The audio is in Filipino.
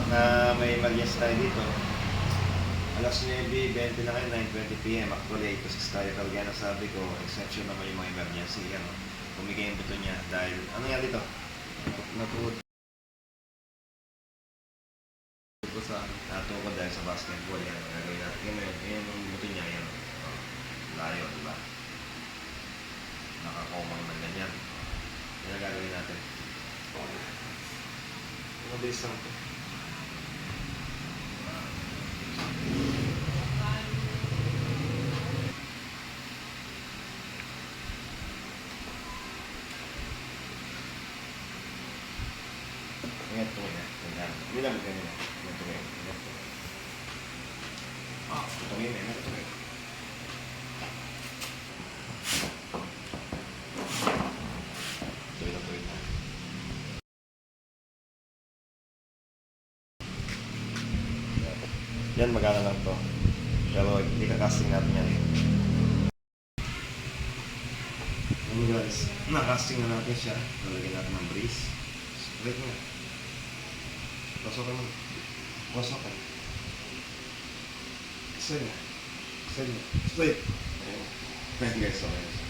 na may emergency tayo dito. Alas 9:20 na kayo, 9:20 PM. Actually, 8 to 6 tayo talaga na sabi ko, exception naman yung mga emergency. Kumigay yung buto niya dahil, ano yan dito? Natuod ko sa natukod dahil sa basketball. Yan, gagawin natin. Yan yung buto niya, yan. Layo, diba? Nakakomang na ganyan. Yan ang gagawin natin. Mabilis lang ito. Ingat po na. Hindi lang ganyan. Ingat po ngayon. Ingat po. Ito ngayon. Ingat po ngayon. Tuloy na. Yan, magana lang to. Pero hindi ka-casting natin yan. Ano guys, na-casting na natin siya. Nalagyan natin ng brace. Straight mo. Pasok ka mo. Pasok ka. Straight. Straight. Straight. Ayan guys, okay.